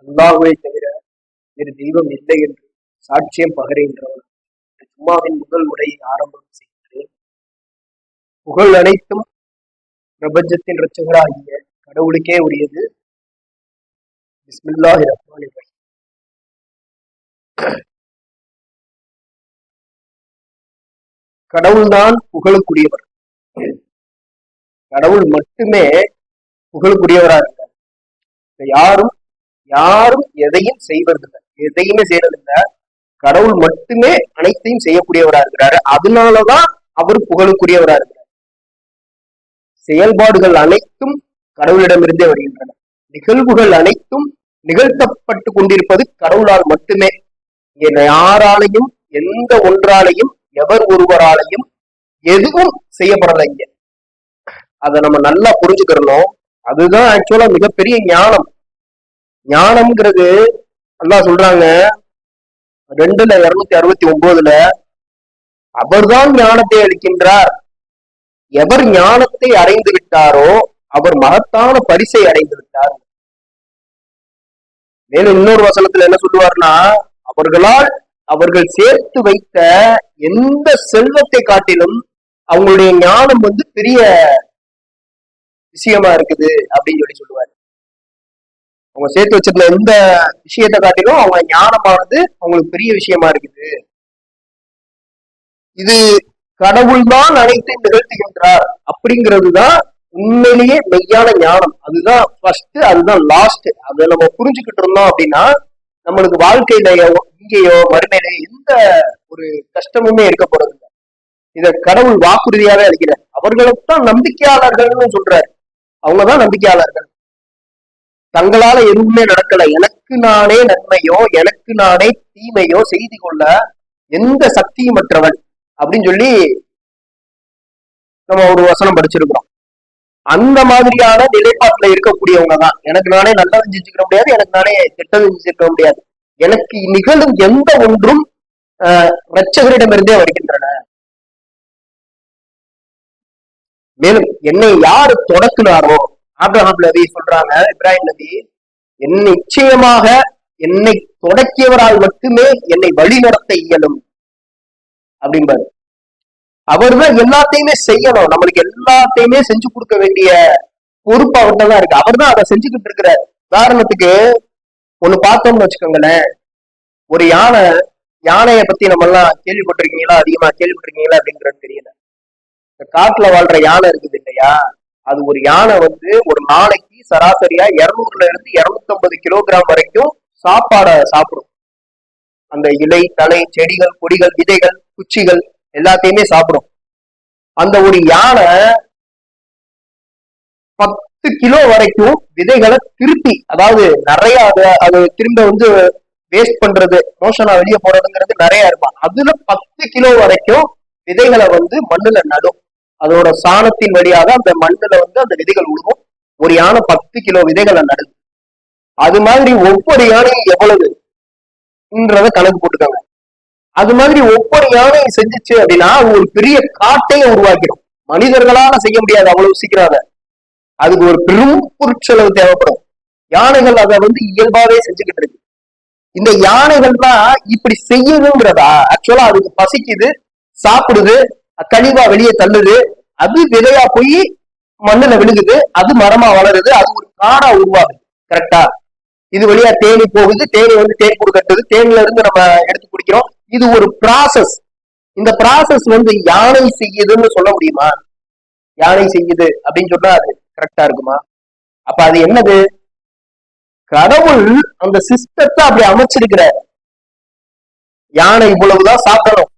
அல்லாஹ்வை தவிர வேறு தெய்வம் இல்லை என்று சாட்சியம் பகருகின்றவர். ஜும்மாவின் முதல் உரையை ஆரம்பம் செய்கிறேன். புகழ் அனைத்தும் பிரபஞ்சத்தின் இரட்சகராகிய கடவுளுக்கே உரியது. பிஸ்மில்லாஹிர் ரஹ்மானிர் ரஹீம். கடவுள்தான் புகழுக்குரியவர். கடவுள் மட்டுமே புகழுக்குரியவரா இருக்கார். யாரும் யாரும் எதையும் செய்வதில்லை, எதையுமே செய்யறதில்லை. கடவுள் மட்டுமே அனைத்தையும் செய்யக்கூடியவரா இருக்கிறாரு. அதனாலதான் அவர் புகழுக்குரியவரா இருக்கிறார். செயல்பாடுகள் அனைத்தும் கடவுளிடமிருந்தே வருகின்றன. நிகழ்வுகள் அனைத்தும் நிகழ்த்தப்பட்டு கொண்டிருப்பது கடவுளால் மட்டுமே. யாராலையும் எந்த ஒன்றாலையும் எவர் ஒருவராலையும் எதுவும் செய்யப்படலை இங்க. அதை நம்ம நல்லா புரிஞ்சுக்கிறோம். அதுதான் ஆக்சுவலா மிகப்பெரிய ஞானம். ஞானம்ங்கிறது அல்லாஹ் சொல்றாங்க 2:269 அவர்தான் ஞானத்தை அளிக்கின்றார். எவர் ஞானத்தை அடைந்து விட்டாரோ அவர் மகத்தான பரிசை அடைந்து விட்டார். மேலும் இன்னொரு வசனத்துல என்ன சொல்லுவார்னா, அவர்களால் அவர்கள் சேர்த்து வைத்த எந்த செல்வத்தை காட்டிலும் அவங்களுடைய ஞானம் பெரிய விஷயமா இருக்குது அப்படின்னு சொல்லுவாரு. அவங்க சேர்த்து வச்சிருந்த எந்த விஷயத்தை காட்டிலும் அவங்க ஞானமானது அவங்களுக்கு பெரிய விஷயமா இருக்குது. இது கடவுள் தான் அனைத்தையும் நிகழ்த்துகின்றார் அப்படிங்கிறதுதான் உண்மையிலேயே மெய்யான ஞானம். அதுதான் ஃபர்ஸ்ட், அதுதான் லாஸ்ட். அதை நம்ம புரிஞ்சுக்கிட்டு இருந்தோம் அப்படின்னா நம்மளுக்கு வாழ்க்கையிலயோ இங்கேயோ மறுமையிலேயோ எந்த ஒரு கஷ்டமுமே இருக்க போறது இல்லை. இத கடவுள் வாக்குறுதியாவே அளிக்கிறார். அவர்களுக்குத்தான் நம்பிக்கையாளர்கள்னு சொல்றாரு. அவங்கதான் நம்பிக்கையாளர்கள். தங்களால எதுவுமே நடக்கல, எனக்கு நானே நன்மையோ எனக்கு நானே தீமையோ செய்து கொள்ள எந்த சக்தியும் மற்றவன் அப்படின்னு சொல்லி நம்ம ஒரு வசனம் படிச்சிருக்கிறோம். அந்த மாதிரியான நிலைப்பாட்டுல இருக்கக்கூடியவங்க தான். எனக்கு நானே நல்லது செஞ்சுக்க முடியாது, எனக்கு நானே கெட்டது செஞ்சுக்க முடியாது. எனக்கு நிகழும் எந்த ஒன்றும் இரட்சகரிடமிருந்தே வருகின்றன. மேலும் என்னை யாரு தொடக்குனாரோ, ஆபிரகாம் நபி சொல்றாங்க, இப்ராஹிம் நபி, நிச்சயமாக என்னை தொடக்கியவரால் மட்டுமே என்னை வழி நடத்த இயலும் அப்படின்பாரு. அவர் தான் எல்லாத்தையுமே செய்யணும். நம்மளுக்கு எல்லாத்தையுமே செஞ்சு கொடுக்க வேண்டிய பொறுப்பு அவர்கிட்ட தான் இருக்கு. அவர் தான் அதை செஞ்சுக்கிட்டு இருக்கிறார். உதாரணத்துக்கு ஒண்ணு பார்த்தோம்னு வச்சுக்கோங்களேன், ஒரு யானைய பத்தி நம்ம எல்லாம் கேள்விப்பட்டிருக்கீங்களா, அதிகமா கேள்விப்பட்டிருக்கீங்களா அப்படிங்கிறது தெரியல. இந்த காட்டுல வாழ்ற யானை இருக்குது இல்லையா, அது ஒரு யானை ஒரு நாளைக்கு சராசரியா 200 இருந்து 250 கிலோகிராம் வரைக்கும் சாப்பாடை சாப்பிடும். அந்த இலை, தலை, செடிகள், கொடிகள், விதைகள், குச்சிகள் எல்லாத்தையுமே சாப்பிடும். அந்த ஒரு யானை 10 கிலோ வரைக்கும் விதைகளை திருப்பி, அதாவது நிறைய அது திரும்ப வேஸ்ட் பண்றது, மோஷனா வெளியே போறதுங்கிறது நிறைய இருக்கும். அதுல 10 கிலோ வரைக்கும் விதைகளை மண்ணுல நடும். அதோட சாணத்தின் வழியாக அந்த மண்ணுல அந்த விதைகள் விழுவும். ஒரு யானை 10 கிலோ விதைகளை நடுது. அது மாதிரி ஒவ்வொரு யானையும் எவ்வளவுன்றத கணக்கு போட்டுக்காங்க. அது மாதிரி ஒவ்வொரு யானையும் செஞ்சிச்சு அப்படின்னா ஒரு பெரிய காட்டையும் உருவாக்கிடும். மனிதர்களால செய்ய முடியாது அவ்வளவு சீக்கிரம். அதுக்கு ஒரு பெரும் பொருட்செலவு தேவைப்படும். யானைகள் அதை இயல்பாவே செஞ்சுக்கிட்டு இருக்கு. இந்த யானைகள் தான் இப்படி செய்யுதுங்கிறதா? ஆக்சுவலா அதுக்கு பசிக்குது, சாப்பிடுது, கழிவா வெளியே தள்ளுது, அது விதையா போய் மண்ணுல விழுகுது, அது மரமா வளருது, அது ஒரு காடா உருவாகுது. கரெக்டா? இது வழியா தேனி போகுது, தேனி தேன் கூடு கட்டுது, தேனில இருந்து நம்ம எடுத்து குடிக்கிறோம். இது ஒரு ப்ராசஸ். இந்த ப்ராசஸ் யானை செய்யுதுன்னு சொல்ல முடியுமா? யானை செய்யுது அப்படின்னு சொன்னா அது கரெக்டா இருக்குமா? அப்ப அது என்னது? கடவுள் அந்த சிஸ்டத்தை அப்படி அமைச்சிருக்கிறார். யானை இவ்வளவுதான் சாப்பிடணும்,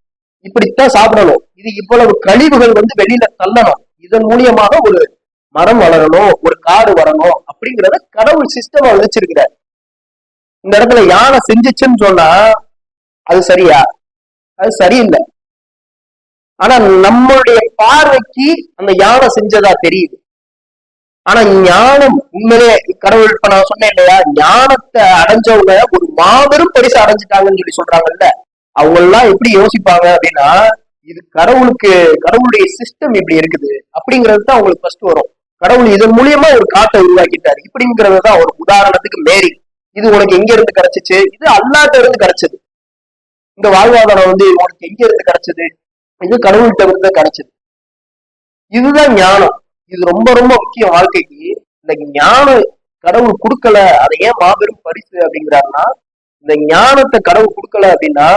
இப்படித்தான் சாப்பிடணும், இது இவ்வளவு கழிவுகள் வெளியில தள்ளணும், இதன் மூலியமாக ஒரு மரம் வளரணும், ஒரு காடு வரணும் அப்படிங்கிறத கடவுள் சிஸ்டமா வச்சிருக்கிறார். இந்த இடத்துல யானை செஞ்சிச்சுன்னு சொன்னா அது சரியா? அது சரியில்லை. ஆனா நம்மளுடைய பார்வைக்கு அந்த யானை செஞ்சதா தெரியுது. ஆனா ஞானம் உண்மையிலே கடவுள், இப்ப நான் சொன்னேன் இல்லையா, ஞானத்தை அடைஞ்சவங்க ஒரு மாபெரும் பரிசு அடைஞ்சிட்டாங்கன்னு சொல்றாங்கல்ல, அவங்க எல்லாம் எப்படி யோசிப்பாங்க அப்படின்னா, இது கடவுளுடைய சிஸ்டம் இப்படி இருக்குது அப்படிங்கிறது தான் அவங்களுக்கு ஃபர்ஸ்ட் வரும். கடவுள் இதன் மூலியமா ஒரு காட்டை உருவாக்கிட்டாரு இப்படிங்கிறது தான் ஒரு உதாரணத்துக்கு மேரி. இது உனக்கு எங்க இருந்து கிடைச்சிச்சு? இது அல்லாட்ட இருந்து கிடைச்சது. இந்த வாழ்வாதாரம் வந்து உனக்கு எங்க இருந்து கிடைச்சது? இது கடவுள்கிட்ட இருந்து கிடைச்சது. இதுதான் ஞானம். இது ரொம்ப ரொம்ப முக்கியம் வாழ்க்கைக்கு. இந்த ஞானம் கடவுள் கொடுக்கல, அதை ஏன் மாபெரும் பரிசு அப்படிங்கிறாருன்னா, இந்த ஞானத்தை கடவுள் கொடுக்கல அப்படின்னா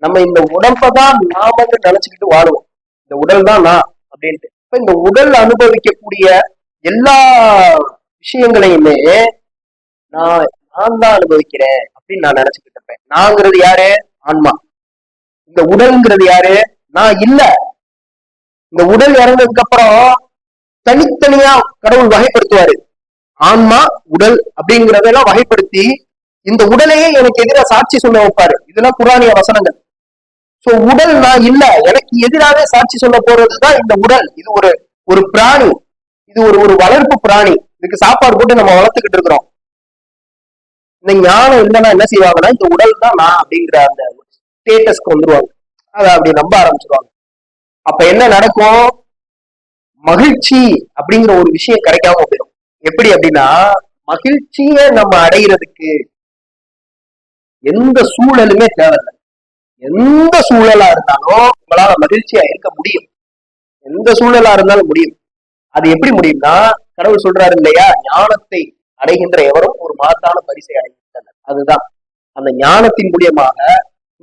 நம்ம இந்த உடம்பதான் நாம நினைச்சுக்கிட்டு வாழுவோம். இந்த உடல் தான் நான் அப்படின்ட்டு. இப்ப இந்த உடல் அனுபவிக்கக்கூடிய எல்லா விஷயங்களையுமே நான் நான் தான் அனுபவிக்கிறேன் அப்படின்னு நான் நினைச்சுக்கிட்டு இருப்பேன். நாங்கிறது யாரு? ஆன்மா. இந்த உடல்ங்கிறது யாரு? நான் இல்ல. இந்த உடல் இறந்ததுக்கு அப்புறம் தனித்தனியா கடவுள் வகைப்படுத்துவாரு. ஆன்மா, உடல் அப்படிங்கிறதெல்லாம் வகைப்படுத்தி இந்த உடலையே எனக்கு எதிராக சாட்சி சொல்ல வைப்பாரு. இதெல்லாம் குரானிய வசனங்கள். சோ உடல் நான் இல்ல, எனக்கு எதிராக சாட்சி சொல்ல போறதுதான் இந்த உடல். இது ஒரு ஒரு பிராணி, இது ஒரு ஒரு வளர்ப்பு பிராணி. இதுக்கு சாப்பாடு போட்டு நம்ம வளர்த்துக்கிட்டு இருக்கிறோம். இந்த ஞானம் இல்லைன்னா என்ன செய்வாங்கன்னா, இந்த உடல் தான் நான் அப்படிங்கிற அந்த ஸ்டேட்டஸ்க்கு வந்துருவாங்க. அதை அப்படி நம்ப ஆரம்பிச்சிருவாங்க. அப்ப என்ன நடக்கும்? மகிழ்ச்சி அப்படிங்கிற ஒரு விஷயம் கிடைக்காம போயிடும். எப்படி அப்படின்னா, மகிழ்ச்சியை நம்ம அடைகிறதுக்கு எந்த சூழலுமே தேவையில்லை. எந்த சூழலா இருந்தாலும் உங்களால மகிழ்ச்சியா இருக்க முடியும். எந்த சூழலா இருந்தாலும் முடியும். அது எப்படி முடியும்னா, கடவுள் சொல்றாரு இல்லையா, ஞானத்தை அடைகின்ற எவரும் ஒரு மகத்தான பரிசை அடைகின்றனர். அதுதான் அந்த ஞானத்தின் மூலியமாக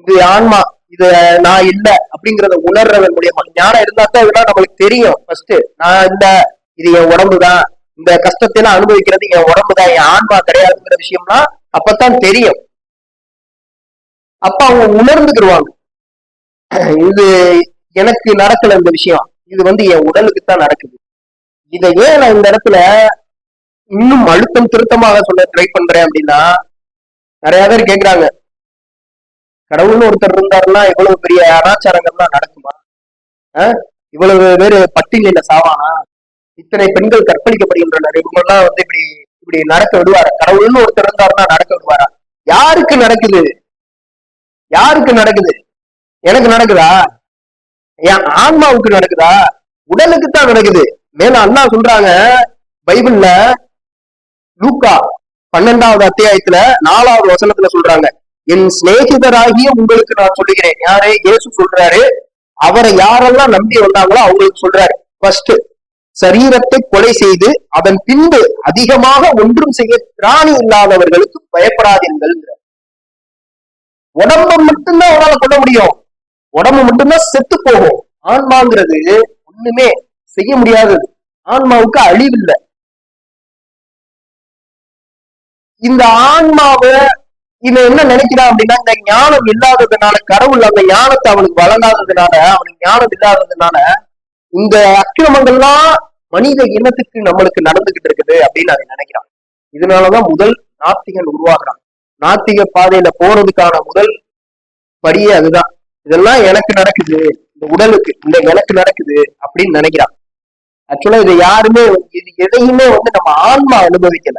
இது ஆன்மா, இது நான் இல்ல அப்படிங்கிறத உணர்றதன் மூலியமா. ஞானம் இருந்தா தான் இதெல்லாம் நம்மளுக்கு தெரியும். ஃபர்ஸ்ட் நான் இல்ல, இது என் உடம்புதான், இந்த கஷ்டத்தை எல்லாம் அனுபவிக்கிறது என் உடம்புதான், என் ஆன்மா கிடையாதுங்கிற விஷயம்னா அப்பதான் தெரியும். அப்ப அவங்க உணர்ந்துக்கிடுவாங்க, இது எனக்கு நடக்கல இந்த விஷயம், இது வந்து என் உடலுக்கு தான் நடக்குது. இதை ஏன் நான் இந்த இடத்துல இன்னும் அழுத்தம் திருத்தமாக சொல்ல ட்ரை பண்றேன் அப்படின்னா, நிறைய பேர் கேக்குறாங்க, கடவுள்னு ஒருத்தர் இருந்தாருன்னா இவ்வளவு பெரிய அனாச்சாரங்கள்லாம் நடக்குமா? இவ்வளவு பேரு பட்டியல சாவானா? இத்தனை பெண்கள் கற்பழிக்கப்படுகின்றனர், இவங்கெல்லாம் வந்து இப்படி இப்படி நடக்க விடுவாரா? கடவுள்னு ஒருத்தர் இருந்தாருன்னா நடக்க விடுவாரா? யாருக்கு நடக்குது? யாருக்கு நடக்குது? எனக்கு நடக்குதா? என் ஆன்மாவுக்கு நடக்குதா? உடலுக்கு தான் நடக்குது. மேல அல்லாஹ் சொல்றாங்க பைபிள்ல, லூக்கா 12வது அத்தியாயத்துல 4வது வசனத்துல சொல்றாங்க, என் சிநேகிதராகிய உங்களுக்கு நான் சொல்லுகிறேன். யாரே? இயேசு சொல்றாரு. அவரை யாரெல்லாம் நம்பி வந்தாங்களோ அவங்களுக்கு சொல்றாரு, ஃபர்ஸ்ட் சரீரத்தை கொலை செய்து அதன் பின்பு அதிகமாக ஒன்றும் செய்ய திராணி இல்லாதவர்களுக்கு பயப்படாதீர்கள். உடம்ப மட்டும்தான் அவனால கொள்ள முடியும். உடம்பு மட்டும்தான் செத்து போகும். ஆன்மாங்கிறது ஒண்ணுமே செய்ய முடியாதது. ஆன்மாவுக்கு அழிவில்லை. இந்த ஆன்மாவை இவன் என்ன நினைக்கிறான் அப்படின்னா, இந்த ஞானம் இல்லாததுனால, கடவுள் அந்த ஞானத்தை அவனுக்கு வழங்காததுனால, அவனுக்கு ஞானம் இல்லாததுனால இந்த அக்கிரமங்கள்லாம் மனித இனத்துக்கு நம்மளுக்கு நடந்துகிட்டு இருக்குது அப்படின்னு அவன் நினைக்கிறான். இதனாலதான் முதல் நாத்திகன் உருவாகிறான். நாத்திக பாதையில போறதுக்கான முதல் படியே அதுதான். இதெல்லாம் எனக்கு நடக்குது, இந்த உடலுக்கு இந்த எனக்கு நடக்குது அப்படின்னு நினைக்கிறான். ஆக்சுவலா இது யாருமே, இது எதையுமே வந்து நம்ம ஆன்மா அனுபவிக்கல.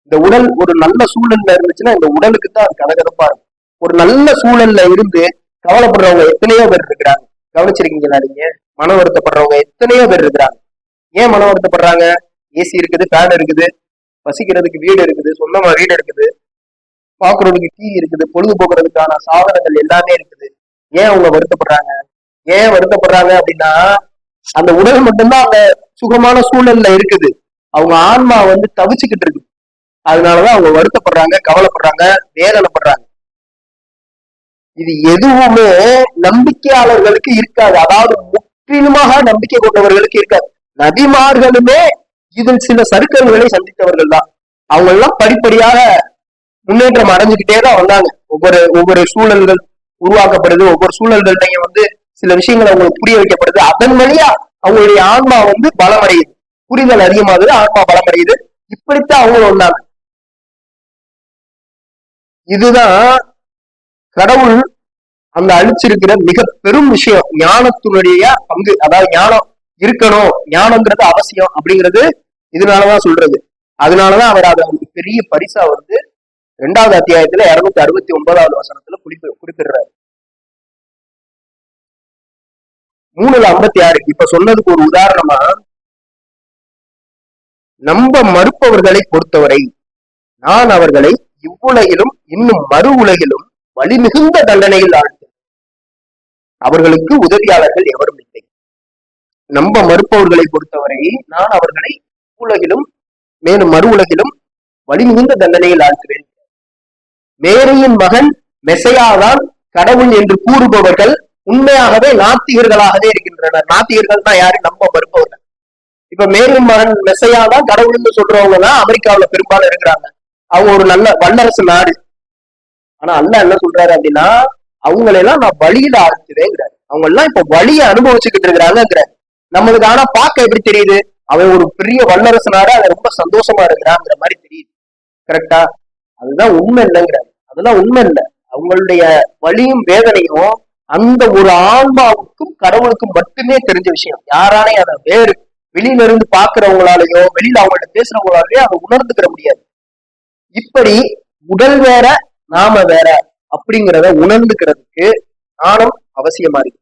இந்த உடல் ஒரு நல்ல சூழல்ல இருந்துச்சுன்னா இந்த உடலுக்கு தான் அது கதகதப்பா இருக்கும். ஒரு நல்ல சூழல்ல இருந்து கவலைப்படுறவங்க எத்தனையோ பேர் இருக்கிறாங்க. கவனிச்சிருக்கீங்களா நீங்க? மன வருத்தப்படுறவங்க எத்தனையோ பேர் இருக்கிறாங்க. ஏன் மன வருத்தப்படுறாங்க? ஏசி இருக்குது, ஃபேன் இருக்குது, வசிக்கிறதுக்கு வீடு இருக்குது, சொந்தமா வீடு இருக்குது, பாக்குறதுக்கு டிவி இருக்குது, பொழுதுபோக்குறதுக்கான சாதனங்கள் எல்லாமே இருக்குது. ஏன் அவங்க வருத்தப்படுறாங்க? ஏன் வருத்தப்படுறாங்க அப்படின்னா, அந்த உடல் மட்டும்தான் அந்த சுகமான சூழல்ல இருக்குது. அவங்க ஆன்மா வந்து தவிச்சுக்கிட்டு இருக்கு. அதனாலதான் அவங்க வருத்தப்படுறாங்க, கவலைப்படுறாங்க, வேதனைப்படுறாங்க. இது எதுவுமே நம்பிக்கையாளர்களுக்கு இருக்காது. அதாவது முற்றிலுமாக நம்பிக்கை கொண்டவர்களுக்கு இருக்காது. நபிமார்களுமே இதில் சில சறுக்கல்களை சந்தித்தவர்கள் தான். அவங்க எல்லாம் படிப்படியாக முன்னேற்றம் அடைஞ்சுக்கிட்டே தான் வந்தாங்க. ஒவ்வொரு ஒவ்வொரு சூழல்கள் உருவாக்கப்படுது. ஒவ்வொரு சூழல்கள்லையும் வந்து சில விஷயங்கள் அவங்களுக்கு புரிய வைக்கப்படுது. அதன் வழியா அவங்களுடைய ஆன்மா வந்து பலமடையுது, புரிதல் அதிகமாகுது, ஆன்மா பலமடையுது. இப்படித்தான் அவங்க வந்தாங்க. இதுதான் கடவுள் அந்த அழிச்சிருக்கிற மிக பெரும் விஷயம். ஞானத்தினுடைய பங்கு, அதாவது ஞானம் இருக்கணும், ஞானம்ங்கிறது அவசியம் அப்படிங்கிறது இதனாலதான் சொல்றது. அதனாலதான் அவர் அதை பெரிய பரிசா வந்து 2வது அத்தியாயத்துல 269வது வசனத்துல குறிப்பிடுறாரு. 3:56 இப்ப சொன்னதுக்கு ஒரு உதாரணமா, நம்ப மறுப்பவர்களை பொறுத்தவரை நான் அவர்களை இவ்வுலகிலும் இன்னும் மறு உலகிலும் வழி மிகுந்த தண்டனையில் ஆழ்த்து. அவர்களுக்கு உதவியாளர்கள் எவரும் இல்லை. நம்ப மறுப்பவர்களை பொறுத்தவரை நான் அவர்களை உலகிலும் மேலும் மறு உலகிலும் வழி மிகுந்த தண்டனையில் ஆழ்த்துவேன். மேரியின் மகன் மெசையாதான் கடவுள் என்று கூறுபவர்கள் உண்மையாகவே நாத்திகர்களாகவே இருக்கின்றனர். நாத்திகர்கள் தான் யாரு? நம்ப மறுப்பவர்கள். இப்ப மேரியின் மகன் மெசையாதான் கடவுள்னு சொல்றவங்க தான் அமெரிக்காவில பெரும்பாலும் இருக்கிறாங்க. அவங்க ஒரு நல்ல வல்லரசு நாடு. ஆனா அல்லாஹ் என்ன சொல்றாரு அப்படின்னா, அவங்களெல்லாம் நான் வழியில ஆழ்த்துவேங்கிறாரு. அவங்க எல்லாம் இப்ப வழியை அனுபவிச்சுக்கிட்டு இருக்கிறாங்கிறாரு. நம்மளுக்கு ஆனா பார்க்க எப்படி தெரியுது? அவன் ஒரு பெரிய வல்லரசு நாடு, அவன் ரொம்ப சந்தோஷமா இருக்கிறாங்கிற மாதிரி தெரியுது. கரெக்டா? அதுதான் உண்மை இல்லைங்கிறாரு. அதெல்லாம் உண்மை இல்லை. அவங்களுடைய வலியும் வேதனையும் அந்த ஒரு ஆன்மாவுக்கும் கடவுளுக்கும் மட்டுமே தெரிஞ்ச விஷயம். யாராலையும் அதை வேறு வெளியில இருந்து பாக்குறவங்களாலேயோ வெளியில அவங்கள்ட்ட பேசுறவங்களாலேயோ அதை உணர்ந்துக்கிற முடியாது. இப்படி உடல் வேற நாம வேற அப்படிங்கிறத உணர்ந்துக்கிறதுக்கு ஞானம் அவசியமா இருக்கு.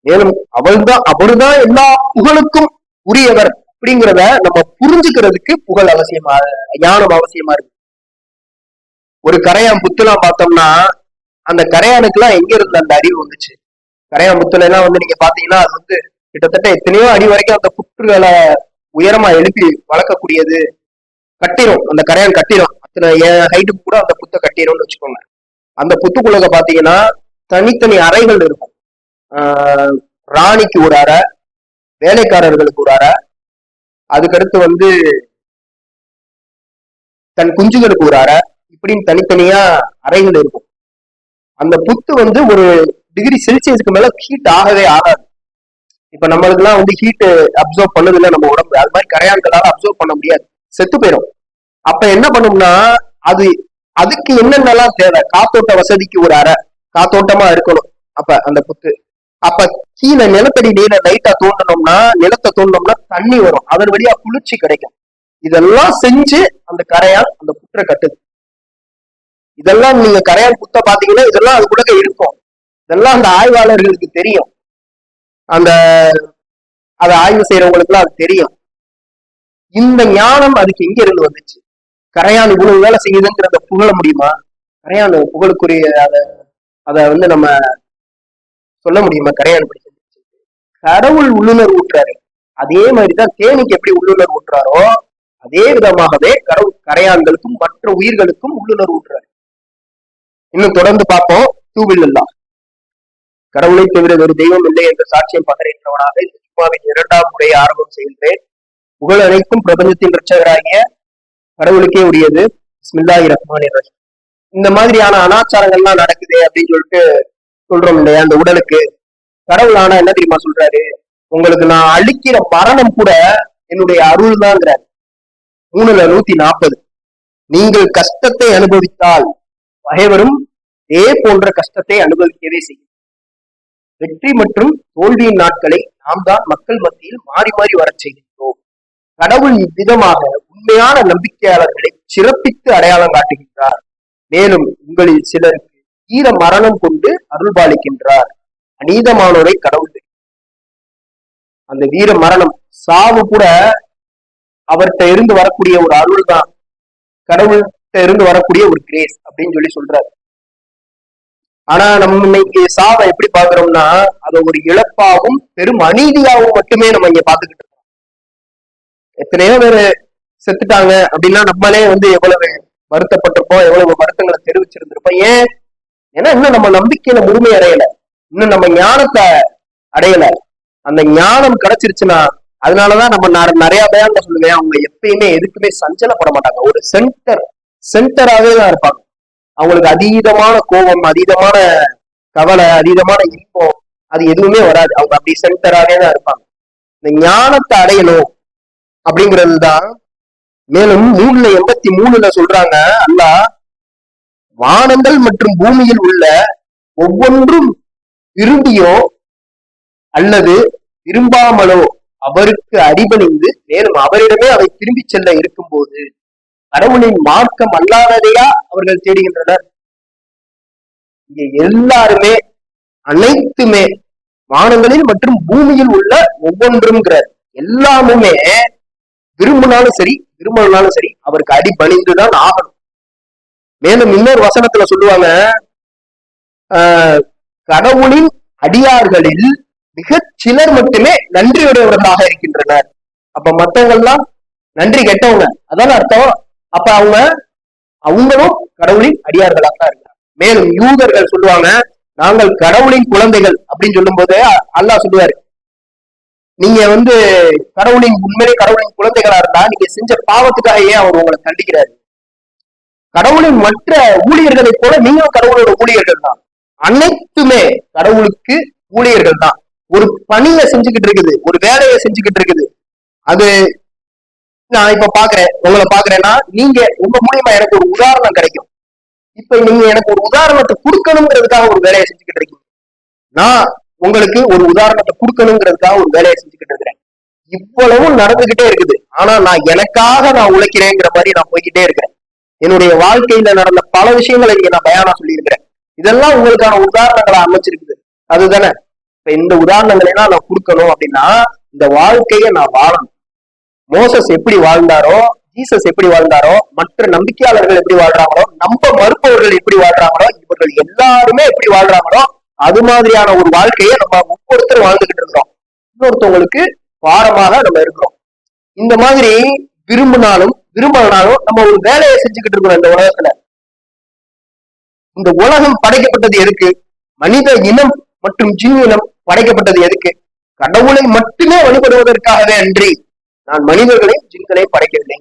மேலும் அவருதான் எல்லா புகழுக்கும் உரியவர் அப்படிங்கிறத நம்ம புரிஞ்சுக்கிறதுக்கு புகழ் அவசியமா, ஞானம் அவசியமா இருக்கு. ஒரு கரையான் புத்துலாம் பார்த்தோம்னா அந்த கரையானுக்கு எல்லாம் எங்க இருந்து அந்த அறிவு வந்துச்சு? கரையான் புத்துல எல்லாம் நீங்க பாத்தீங்கன்னா அது கிட்டத்தட்ட எத்தனையோ அடி வரைக்கும் அந்த புற்றுகளை உயரமா எழுப்பி வளர்க்கக்கூடியது. கட்டிடும், அந்த கரையான் கட்டிடும். அத்தனை ஹைட்டுக்கு கூட அந்த புத்தை கட்டிடும்னு வச்சுக்கோங்க. அந்த புத்துக்குள்ள பாத்தீங்கன்னா தனித்தனி அறைகள் இருக்கும். ராணிக்கு ஒரு அறை, வேலைக்காரர்களுக்கு ஒரு அறை, அதுக்கடுத்து தன் குஞ்சுகளுக்கு ஒரு அறை, இப்படின்னு தனித்தனியா அறைகள் இருக்கும். அந்த புத்து ஒரு டிகிரி செல்சியஸ்க்கு மேல ஹீட் ஆகவே ஆகாது. இப்ப நம்மளுக்கு எல்லாம் ஹீட் அப்சர்வ் பண்ணது இல்லை நம்ம உடம்பு. அது மாதிரி கரையான்களால அப்சர்வ் பண்ண முடியாது, செத்து போயிடும். அப்ப என்ன பண்ணும்னா அதுக்கு என்னென்னலாம் தேவை? காத்தோட்ட வசதிக்கு ஒரு அறை, காத்தோட்டமா இருக்கணும். அப்ப அந்த புத்து அப்ப கீழே நிலத்தடி நீரை லைட்டா நிலத்தை தோண்டணும்னா தண்ணி வரும், அதன் வழியா குளிர்ச்சி கிடைக்கும். இதெல்லாம் செஞ்சு அந்த கரையான் அந்த புற்றை கட்டுது. இதெல்லாம் நீங்க கரையான் புத்த பாத்தீங்கன்னா இதெல்லாம் அது கூட இருக்கும். இதெல்லாம் அந்த ஆய்வாளர்களுக்கு தெரியும், அதை ஆய்வு செய்யறவங்களுக்கு எல்லாம் அது தெரியும். இந்த ஞானம் அதுக்கு எங்க இருந்து வந்துச்சு? கரையான் இவ்வளவு வேலை செய்யுதுங்கிறத புகழ முடியுமா? கரையான் புகழுக்குரிய அதை நம்ம சொல்ல முடியுமா? கரையான் படி கடவுள் உள்ளுணர்வு ஊட்டுறாரு. அதே மாதிரிதான் தேனிக்கு எப்படி உள்ளுணர்வு ஊட்டுறாரோ அதே விதமாகவே கரையான்களுக்கும் மற்ற உயிர்களுக்கும் உள்ளுணர்வு ஊட்டுறாரு. இன்னும் தொடர்ந்து பார்ப்போம். தூவில்லா கடவுளை தவிர வேறு தெய்வம் இல்லை என்ற சாட்சியம் பகரேற்றவனாக இந்த ஜும்மாவின் 2ஆம் முறையை ஆரம்பம் செய்கின்றேன். புகழ் அனைக்கும் பிரபஞ்சத்தின் இரட்சகராகிய கடவுளுக்கே உரியது. பிஸ்மில்லாஹிர் ரஹ்மானிர் ரஹீம். இந்த மாதிரியான அனாச்சாரங்கள்லாம் நடக்குது அப்படின்னு சொல்லிட்டு சொல்றோம் இல்லையா? அந்த உடலுக்கு கடவுள் ஆனா என்ன தெரியுமா சொல்றாரு? உங்களுக்கு நான் அழிக்கிற மரணம் கூட என்னுடைய அருள் தான்ங்கிறார். 3:140. நீங்கள் கஷ்டத்தை அனுபவித்தால் பகைவரும் இதே போன்ற கஷ்டத்தை அனுபவிக்கவே செய்யும். வெற்றி மற்றும் தோல்வியின் நாட்களை நாம் தான் மக்கள் மத்தியில் மாறி மாறி வரச் செய்கின்றோம். கடவுள் இவ்விதமாக உண்மையான நம்பிக்கையாளர்களை சிறப்பித்து அடையாளம் காட்டுகின்றார். மேலும் உங்களில் சிலருக்கு வீர மரணம் கொண்டு அருள்பாலிக்கின்றார். அநீதமானோரை கடவுள் அந்த வீர மரணம் சாவு கூட அவர்கிட்ட இருந்து வரக்கூடிய ஒரு அருள் தான், கடவுள்கிட்ட இருந்து வரக்கூடிய ஒரு கிரேஸ் அப்படின்னு சொல்றாரு. ஆனா நம்ம இன்னைக்கு சாவை எப்படி பாக்குறோம்னா அதை ஒரு இழப்பாகவும் பெரும் அநீதியாகவும் மட்டுமே நம்ம இங்க பாத்துக்கிட்டு இருக்கோம். எத்தனையோ பேரு செத்துட்டாங்க அப்படின்னா நம்மளே எவ்வளவு வருத்தப்பட்டிருப்போம், எவ்வளவு வருத்தங்களை தெரிவிச்சிருந்திருப்போம். ஏன்னா இன்னும் நம்ம நம்பிக்கையில முழுமை அடையல, இன்னும் நம்ம ஞானத்தை அடையல. அந்த ஞானம் கிடைச்சிருச்சுன்னா அதனாலதான் நம்ம நிறைய பேர் சொல்லுவேன், அவங்க எப்பயுமே எதுக்குமே சஞ்சலப்பட மாட்டாங்க. ஒரு சென்டராகவே தான் இருப்பாங்க. அவங்களுக்கு அதீதமான கோபம், அதீதமான கவலை, அதீதமான இன்பம் அது எதுவுமே வராது. அவங்க அப்படி சென்டராகவே தான் இருப்பாங்க. இந்த ஞானத்தை அடையணும் அப்படிங்கிறது தான். மேலும் 3:83 சொல்றாங்க, அல்லாஹ் வானங்கள் மற்றும் பூமியில் உள்ள ஒவ்வொன்றும் விரும்பியோ அல்லது விரும்பாமலோ அவருக்கு அடிபணிந்து மேலும் அவரிடமே அவை திரும்பி செல்ல இருக்கும் போது கடவுளின் மார்க்கம் அல்லாததையா அவர்கள் தேடுகின்றனர். இங்க எல்லாருமே அனைத்துமே வானங்களில் மற்றும் பூமியில் உள்ள ஒவ்வொன்றுங்கிற எல்லாமுமே விரும்பினாலும் சரி விரும்பினாலும் சரி அவருக்கு அடிபணிந்துதான் ஆகணும். மேலும் இன்னொரு வசனத்துல சொல்லுவாங்க, கடவுளின் அடியார்களில் மிகச் சிலர் மட்டுமே நன்றியுடையவர்களாக இருக்கின்றனர். அப்ப மத்தவங்க எல்லாம் நன்றி கெட்டவங்க, அதான அர்த்தம். அப்ப அவங்களும் கடவுளின் அடியார்களாக தான் இருக்காங்க. மேலும் யூதர்கள் சொல்லுவாங்க, நாங்கள் கடவுளின் குழந்தைகள் அப்படின்னு சொல்லும் போது அல்லாஹ் சொல்லுவாரு, நீங்க உண்மையிலே கடவுளின் குழந்தைகளா இருந்தா நீங்க செஞ்ச பாவத்துக்காக ஏன் அவர் உங்களை தண்டிக்கிறாரு? கடவுளின் மற்ற ஊழியர்களை போல நீங்களும் கடவுளோட ஊழியர்கள் தான். அனைத்துமே கடவுளுக்கு ஊழியர்கள் தான். ஒரு பணியை செஞ்சுக்கிட்டு இருக்குது, ஒரு வேலையை செஞ்சுக்கிட்டு இருக்குது. அது நான் இப்ப பாக்குறேன், உங்களை பாக்குறேன்னா நீங்க உங்க மூலியமா எனக்கு ஒரு உதாரணம் கிடைக்கும். இப்ப நீங்க எனக்கு ஒரு உதாரணத்தை கொடுக்கணுங்கிறதுக்காக ஒரு வேலையை செஞ்சுக்கிட்டு இருக்கீங்க. நான் உங்களுக்கு ஒரு உதாரணத்தை கொடுக்கணுங்கிறதுக்காக ஒரு வேலையை செஞ்சுக்கிட்டு இருக்கிறேன். இவ்வளவும் நடந்துகிட்டே இருக்குது. ஆனா நான் உழைக்கிறேங்கிற மாதிரி நான் போய்கிட்டே இருக்கிறேன். என்னுடைய வாழ்க்கையில நடந்த பல விஷயங்களை இங்க நான் பயானா சொல்லியிருக்கிறேன். இதெல்லாம் உங்களுக்கான உதாரணங்களை அமைச்சிருக்குது. அதுதானே இப்ப இந்த உதாரணங்களை எல்லாம் நான் கொடுக்கணும் அப்படின்னா இந்த வாழ்க்கையை நான் வாழணும். மோசஸ் எப்படி வாழ்ந்தாரோ, ஜீசஸ் எப்படி வாழ்ந்தாரோ, மற்ற நம்பிக்கையாளர்கள் எப்படி வாழ்றாங்களோ, நம்ப மறுப்பவர்கள் எப்படி வாழ்றாங்களோ, இவர்கள் எல்லாருமே எப்படி வாழ்றாங்களோ அது மாதிரியான ஒரு வாழ்க்கையை நம்ம ஒவ்வொருத்தரும் வாழ்ந்துகிட்டு இருக்கிறோம். இன்னொருத்தவங்களுக்கு பாரமாக நம்ம இருக்கிறோம். இந்த மாதிரி விரும்பினாலும் விரும்பினாலும் நம்ம ஒரு வேலையை செஞ்சுக்கிட்டு இருக்கிறோம் இந்த உலகத்துல. இந்த உலகம் படைக்கப்பட்டது எதுக்கு? மனித இனம் மற்றும் ஜின் இனம் படைக்கப்பட்டது எதுக்கு? கடவுளை மட்டுமே வழிபடுவதற்காகவே அன்றி நான் மனிதர்களையும் ஜின்களையும் படைக்கவில்லை.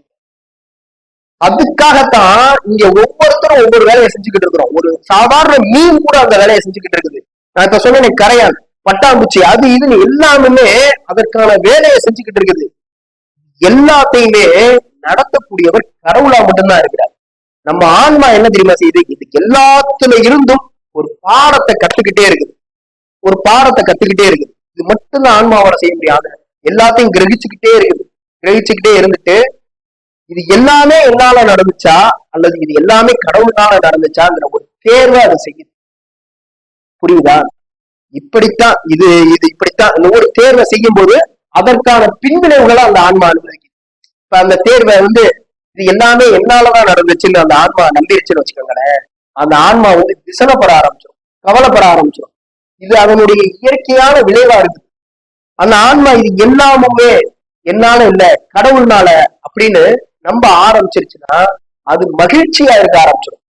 அதுக்காகத்தான் இங்க ஒவ்வொருத்தரும் ஒவ்வொரு வேலையை செஞ்சுக்கிட்டு இருக்கிறோம். ஒரு சாதாரண மீன் கூட அந்த வேலையை செஞ்சுக்கிட்டு இருக்குது. நான் இப்ப சொன்னேன், கரையான், பட்டாம்பூச்சி, அது இதுன்னு எல்லாமே அதற்கான வேலையை செஞ்சுக்கிட்டு இருக்குது. எல்லாத்தையுமே நடத்தக்கூடியவர் கடவுளா மட்டும்தான் இருக்கிறார். நம்ம ஆன்மா என்ன தெரியுமா செய்யுது? இது எல்லாத்துல இருந்தும் ஒரு பாடத்தை கத்துக்கிட்டே இருக்குது. ஒரு பாடத்தை கத்துக்கிட்டே இருக்குது. இது மட்டும்தான் ஆன்மாவோட செய்ய முடியாது. எல்லாத்தையும் கிரகிச்சுக்கிட்டே இருந்துட்டு இது எல்லாமே என்னால நடந்துச்சா அல்லது இது எல்லாமே கடவுளால நடந்துச்சாங்கிற ஒரு தேர்வை அதை செய்யுது. புரியுதா? இப்படித்தான் இது இப்படித்தான் இந்த ஒரு தேர்வை செய்யும் போது அதற்கான பின்விளைவுகளை அந்த ஆன்மா அனுபவிக்குது. இப்ப அந்த தேர்வை இது எல்லாமே என்னாலதான் நடந்துச்சுன்னு அந்த ஆன்மா நம்பிருச்சுன்னு வச்சுக்கோங்களேன், அந்த ஆன்மா விசனப்பட ஆரம்பிச்சிடும், கவலைப்பட ஆரம்பிச்சிடும். இது அதனுடைய இயற்கையான விளைவா இருக்கு. அந்த ஆன்மா இது எல்லாமுமே என்னால இல்ல கடவுள்னால அப்படின்னு நம்ப ஆரம்பிச்சிருச்சுன்னா அது மகிழ்ச்சியா இருக்க ஆரம்பிச்சிடும்.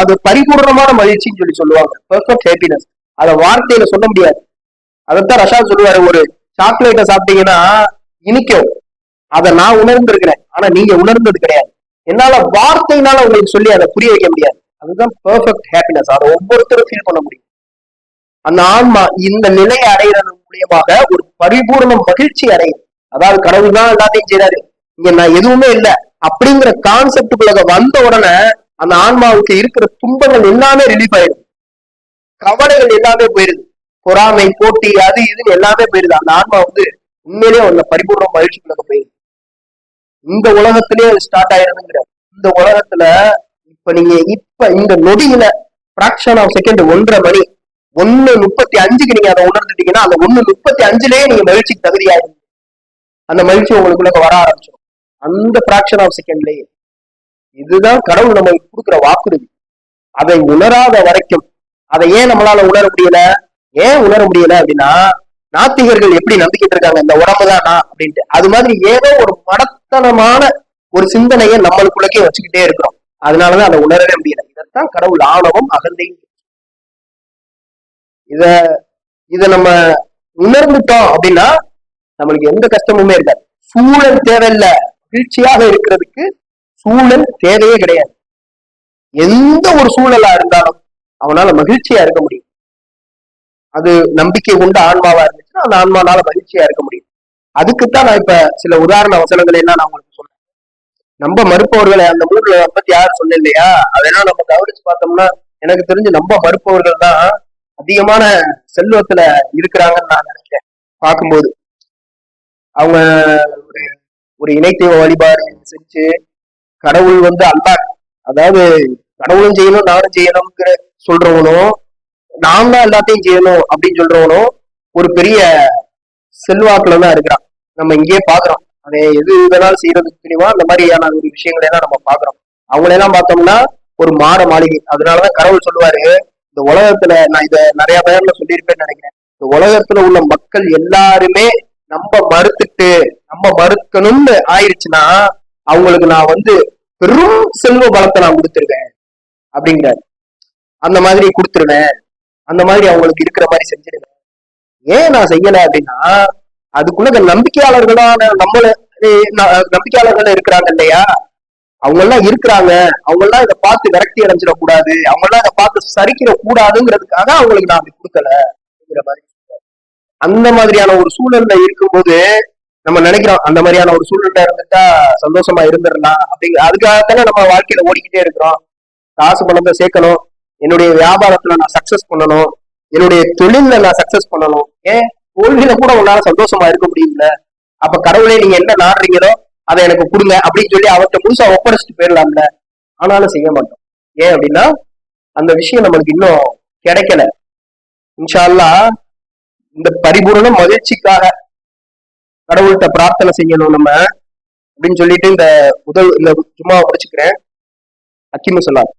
அது பரிபூர்ணமான மகிழ்ச்சின்னு சொல்லுவாங்க, பெர்ஃபெக்ட் ஹாப்பினஸ். அத வார்த்தையில சொல்ல முடியாது. அதைத்தான் ரஷாத் சொல்லுவாரு, ஒரு சாக்லேட்டை சாப்பிட்டீங்கன்னா இனிக்கும், அதை நான் உணர்ந்திருக்கிறேன், ஆனா நீங்க உணர்ந்தது கிடையாது. என்னால வார்த்தையினால உங்களுக்கு சொல்லி அதை புரிய வைக்க முடியாது. அதுதான் பெர்ஃபெக்ட் ஹாப்பினஸ். அதை ஒவ்வொருத்தரும் ஃபீல் பண்ண முடியும். அந்த ஆன்மா இந்த நிலையை அடைகிறது மூலியமாக ஒரு பரிபூர்ண மகிழ்ச்சி அடையும். அதாவது கடவுள் தான் எல்லாத்தையும் செய்றாரு, இங்க நான் எதுவுமே இல்லை அப்படிங்கிற கான்செப்டுக்குள்ள வந்த உடனே அந்த ஆன்மாவுக்கு இருக்கிற துன்பங்கள் எல்லாமே ரிலீஃப் ஆயிடும், கவலைகள் எல்லாமே போயிருது, பொறாமை, போட்டி, அது இதுன்னு எல்லாமே போயிருது. அந்த ஆன்மா உண்மையிலேயே அந்த பரிபூர்ண மகிழ்ச்சிக்குள்ள போயிருது. இந்த உலகத்திலேயே அது ஸ்டார்ட் ஆயிருதுங்கிற இந்த உலகத்துல இப்ப இந்த நொடியில பிராக்ஷன் ஆஃப் செகண்ட் 1:30 மணி 1:35 நீங்க அதை உணர்ந்துட்டீங்கன்னா அந்த 1:35லயே நீங்க மகிழ்ச்சிக்கு தகுதியாயிருங்க. அந்த மகிழ்ச்சி உங்களுக்குள்ள வர ஆரம்பிச்சிடும் அந்த பிராக்ஷன் ஆஃப் செகண்ட்லயே. இதுதான் கடவுள் நம்ம கொடுக்குற வாக்குறுதி. அதை உணராத வரைக்கும் அதை ஏன் நம்மளால உணர முடியல அப்படின்னா, நாத்திகர்கள் எப்படி நம்பிக்கிட்டு இருக்காங்க இந்த உடம்புதான் நான் அப்படின்ட்டு, அது மாதிரி ஏதோ ஒரு மடத்தனமான ஒரு சிந்தனையை நம்மளுக்குள்ளக்கே வச்சுக்கிட்டே இருக்கிறோம். அதனாலதான் அதை உணரவே முடியல. இதைத்தான் கடவுள் ஆணவம், அகந்தை. இத நம்ம உணர்ந்துட்டோம் அப்படின்னா நம்மளுக்கு எந்த கஷ்டமுமே இருக்காது. சூழல் தேவையில்லை, மகிழ்ச்சியாக இருக்கிறதுக்கு சூழல் தேவையே கிடையாது. எந்த ஒரு சூழலா இருந்தாலும் அவனால மகிழ்ச்சியா இருக்க முடியும். அது நம்பிக்கை கொண்ட ஆன்மாவா இருந்துச்சுன்னா அந்த ஆன்மானால மகிழ்ச்சியா இருக்க முடியும். அதுக்குத்தான் நான் இப்ப சில உதாரண வசனங்களை எல்லாம் நான் உங்களுக்கு சொன்னேன். நம்ப மறுப்பவர்களை அந்த 3:56 சொன்னேன் இல்லையா, அதெல்லாம் நம்ம கவனிச்சு பார்த்தோம்னா எனக்கு தெரிஞ்சு நம்ப மறுப்பவர்கள் தான் அதிகமான செல்வத்துல இருக்கிறாங்கன்னு நான் நினைக்கிறேன். பார்க்கும்போது அவங்க ஒரு இணைத்தேவ வழிபாடு செஞ்சு கடவுள் அல்லா, அதாவது கடவுளும் செய்யணும் நானும் செய்யணும்ங்கிற சொல்றவனும், நான் தான் எல்லாத்தையும் செய்யணும் அப்படின்னு சொல்றவனும் ஒரு பெரிய செல்வாக்குலதான் இருக்கிறான். நம்ம இங்கேயே பாக்குறோம். அதை எது வேணாலும் செய்யறதுக்கு தெளிவா அந்த மாதிரியான ஒரு விஷயங்களை எல்லாம் நம்ம பாக்குறோம். அவங்களெல்லாம் பார்த்தோம்னா ஒரு மாளிகை. அதனாலதான் கடவுள் சொல்லுவாரு, இந்த உலகத்துல நான் இத நிறைய பேர்ல சொல்லியிருப்பேன்னு நினைக்கிறேன், இந்த உலகத்துல உள்ள மக்கள் எல்லாருமே நம்ம மறுக்கணும்னு ஆயிடுச்சுன்னா அவங்களுக்கு நான் பெரும் செல்வ பலத்தை நான் கொடுத்துருவேன் அப்படிங்கிறாரு. அந்த மாதிரி கொடுத்துருவேன், அந்த மாதிரி அவங்களுக்கு இருக்கிற மாதிரி செஞ்சிருவேன். ஏன் நான் செய்யல அப்படின்னா, அதுக்குள்ள நம்பிக்கையாளர்களான நம்பிக்கையாளர்கள் இருக்கிறாங்க இல்லையா, அவங்க எல்லாம் இருக்கிறாங்க, அவங்க எல்லாம் இதை பார்த்து விரக்தி அடைஞ்சிடக்கூடாது, அவங்க எல்லாம் இதை பார்த்து சரிக்கிற கூடாதுங்கிறதுக்காக அவங்களுக்கு நான் அப்படி கொடுக்கல அப்படிங்கிற மாதிரி. அந்த மாதிரியான ஒரு சூழல்ல இருக்கும்போது நம்ம நினைக்கிறோம், அந்த மாதிரியான ஒரு சூழல்ல இருந்துட்டா சந்தோஷமா இருந்துடலாம் அதுக்காகத்தானே நம்ம வாழ்க்கையில ஓடிக்கிட்டே இருக்கிறோம். காசு பணத்தை சேர்க்கணும், என்னுடைய வியாபாரத்துல நான் சக்சஸ் பண்ணணும், என்னுடைய தொழில்ல நான் சக்சஸ் பண்ணணும். ஏன் தோல்வியில கூட உன்னால சந்தோஷமா இருக்க முடியும்ல? அப்ப கடவுளே நீங்க என்ன நாடுறீங்களோ அதை எனக்கு கொடுங்க அப்படின்னு சொல்லி அவர்கிட்ட முழுசா ஒப்படைச்சிட்டு போயிடலாம்ல. ஆனாலும் செய்ய மாட்டோம். ஏன் அப்படின்னா அந்த விஷயம் நம்மளுக்கு இன்னும் கிடைக்கல. இன்ஷா அல்லாஹ் இந்த பரிபூரண மகிழ்ச்சிக்காக கடவுள்கிட்ட பிரார்த்தனை செய்யணும் நம்ம அப்படின்னு சொல்லிட்டு இந்த ஜும்மாவை முடிச்சுக்கிறேன். அக்கிமு ஸலாத்.